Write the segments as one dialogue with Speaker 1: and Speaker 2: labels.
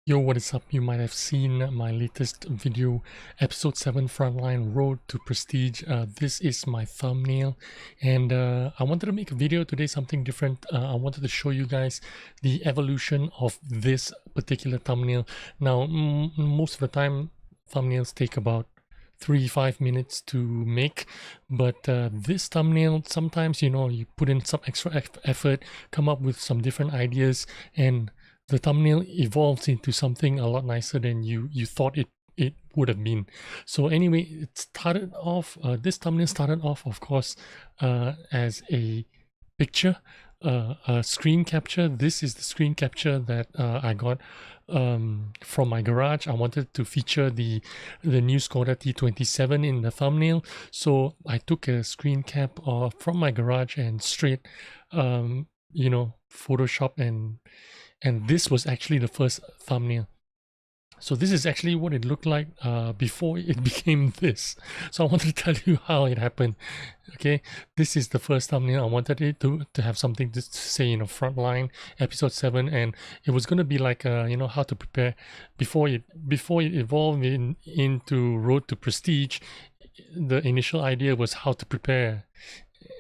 Speaker 1: Yo, what is up? You might have seen my latest video, episode 7 Frontline Road to Prestige. This is my thumbnail, and I wanted to make a video today, something different. I wanted to show you guys the evolution of this particular thumbnail. Now, most of the time, thumbnails take about 3-5 minutes to make, but this thumbnail, sometimes, you put in some extra effort, come up with some different ideas, and the thumbnail evolves into something a lot nicer than you thought it would have been. So anyway, it started off, this thumbnail started off, of course, as a picture, a screen capture. This is the screen capture that I got from my garage. I wanted to feature the new Skoda T27 in the thumbnail, so I took a screen cap from my garage and straight Photoshop, and this was actually the first thumbnail. So this is actually what it looked like before it became this. So I wanted to tell you how it happened. Okay, this is the first thumbnail. I wanted it to have something to say, Frontline episode 7, and it was going to be like how to prepare before it evolved into Road to Prestige. The initial idea was how to prepare,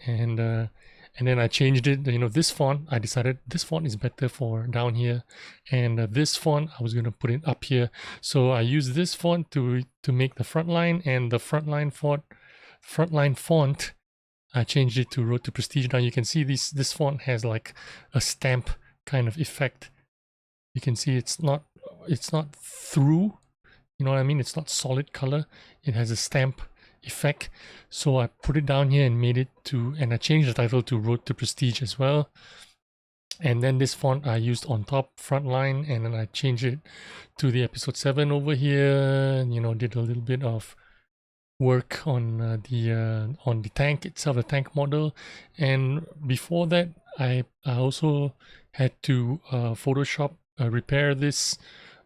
Speaker 1: and then I changed it. This font, I decided this font is better for down here, and this font I was going to put it up here. So I used this font to make the Frontline, and the Frontline font, I changed it to Road to Prestige. Now you can see this font has like a stamp kind of effect. You can see it's not through, you know what I mean? It's not solid color. It has a stamp effect. So I put it down here and made it and I changed the title to Road to Prestige as well. And then this font I used on top, Frontline, and then I changed it to the episode 7 over here. Did a little bit of work on the tank itself, the tank model. And before that, I also had to Photoshop repair this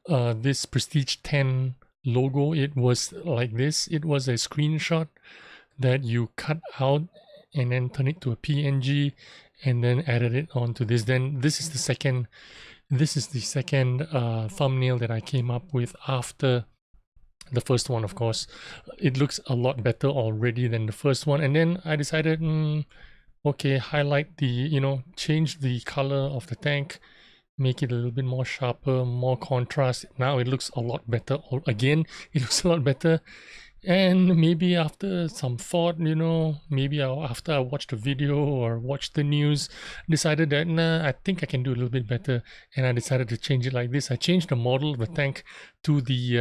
Speaker 1: Prestige 10 logo. It was like this. It was a screenshot that you cut out and then turn it to a PNG and then added it onto this. Then this is the second thumbnail that I came up with after the first one. Of course, it looks a lot better already than the first one. And then I decided, okay, highlight change the color of the tank, make it a little bit more sharper, more contrast. Now it looks a lot better. Again, it looks a lot better. And maybe after some thought, maybe after I watched the video or watched the news, decided that, nah, I think I can do a little bit better. And I decided to change it like this. I changed the model of the tank to the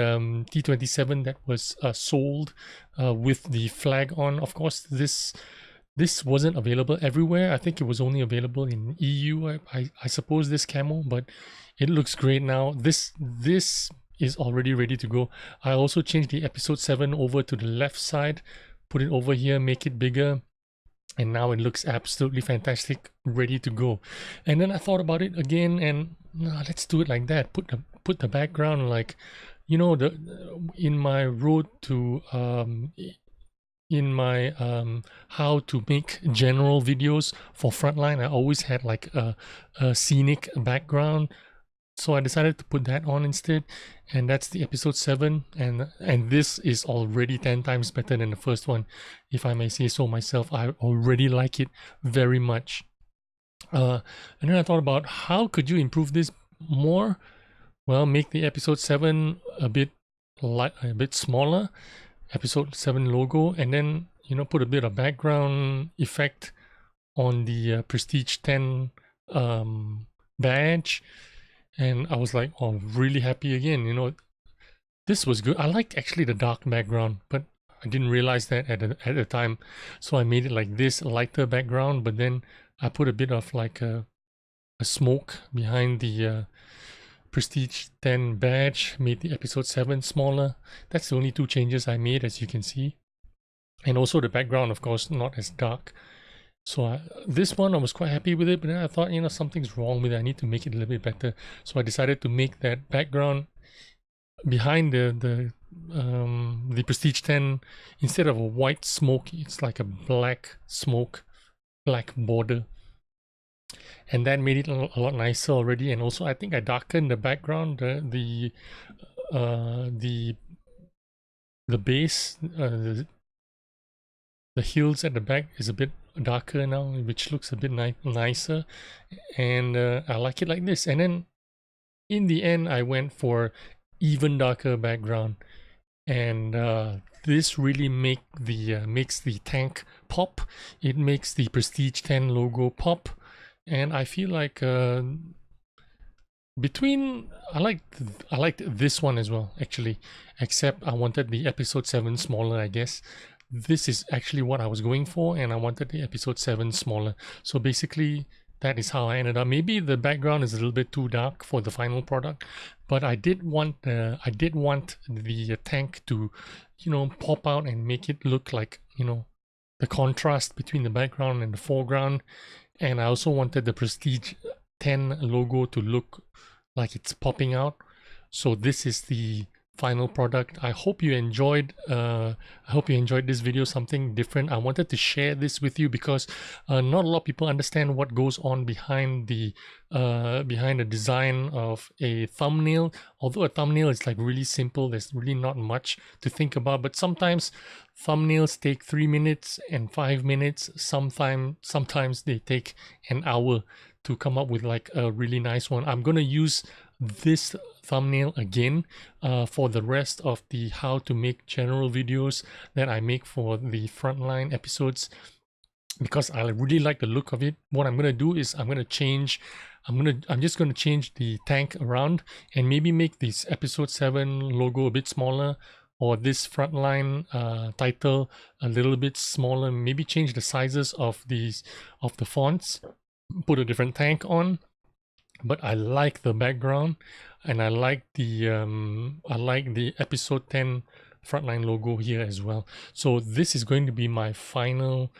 Speaker 1: T27 that was sold with the flag on. Of course, this wasn't available everywhere. I think it was only available in EU, I suppose, this camo, but it looks great now. This is already ready to go. I also changed the episode 7 over to the left side, put it over here, make it bigger, and now it looks absolutely fantastic, ready to go. And then I thought about it again, and let's do it like that. Put the background like, in my road to in my how to make general videos for Frontline, I always had like a scenic background, so I decided to put that on instead. And that's the episode 7, and this is already 10 times better than the first one, if I may say so myself. I already like it very much. And then I thought about, how could you improve this more? Well, make the episode 7 a bit smaller, episode 7 logo, and then put a bit of background effect on the Prestige 10 badge. And I was like, oh, really happy again. This was good. I like actually the dark background, but I didn't realize that at the time, so I made it like this, lighter background, but then I put a bit of like a smoke behind the Prestige 10 badge, made the episode 7 smaller. That's the only 2 changes I made, as you can see. And also the background, of course, not as dark. So this one, I was quite happy with it, but then I thought, something's wrong with it. I need to make it a little bit better. So I decided to make that background behind the Prestige 10, instead of a white smoke, it's like a black smoke, black border. and that made it a lot nicer already. And also I think I darkened the background, the base, the hills at the back is a bit darker now, which looks a bit nicer, and I like it like this. And then in the end I went for even darker background, and this really makes the tank pop. It makes the Prestige 10 logo pop, and I feel like I liked this one as well, actually, except I wanted the episode 7 smaller, I guess. This is actually what I was going for, and I wanted the episode 7 smaller. So basically that is how I ended up. Maybe the background is a little bit too dark for the final product, but I did want the tank to, you know, pop out and make it look like, you know, the contrast between the background and the foreground. And I also wanted the Prestige 10 logo to look like it's popping out. So this is the final product. I hope you enjoyed this video, something different. I wanted to share this with you because not a lot of people understand what goes on behind the design of a thumbnail. Although a thumbnail is like really simple, there's really not much to think about, but sometimes thumbnails take 3 minutes and 5 minutes. Sometimes they take an hour to come up with like a really nice one. I'm gonna use this thumbnail again for the rest of the how to make general videos that I make for the frontline episodes, because I really like the look of it. What I'm gonna do is I'm just gonna change the tank around and maybe make this episode 7 logo a bit smaller, or this frontline title a little bit smaller. Maybe change the sizes of the fonts, put a different tank on. But I like the background, and I like the episode 10 frontline logo here as well. So this is going to be my final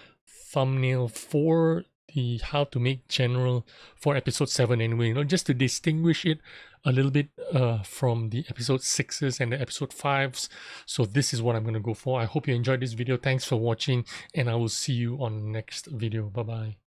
Speaker 1: thumbnail for the how to make general for episode 7 anyway, you know, just to distinguish it a little bit from the episode 6s and the episode 5s. So this is what I'm going to go for. I hope you enjoyed this video. Thanks for watching, and I will see you on the next video. Bye bye.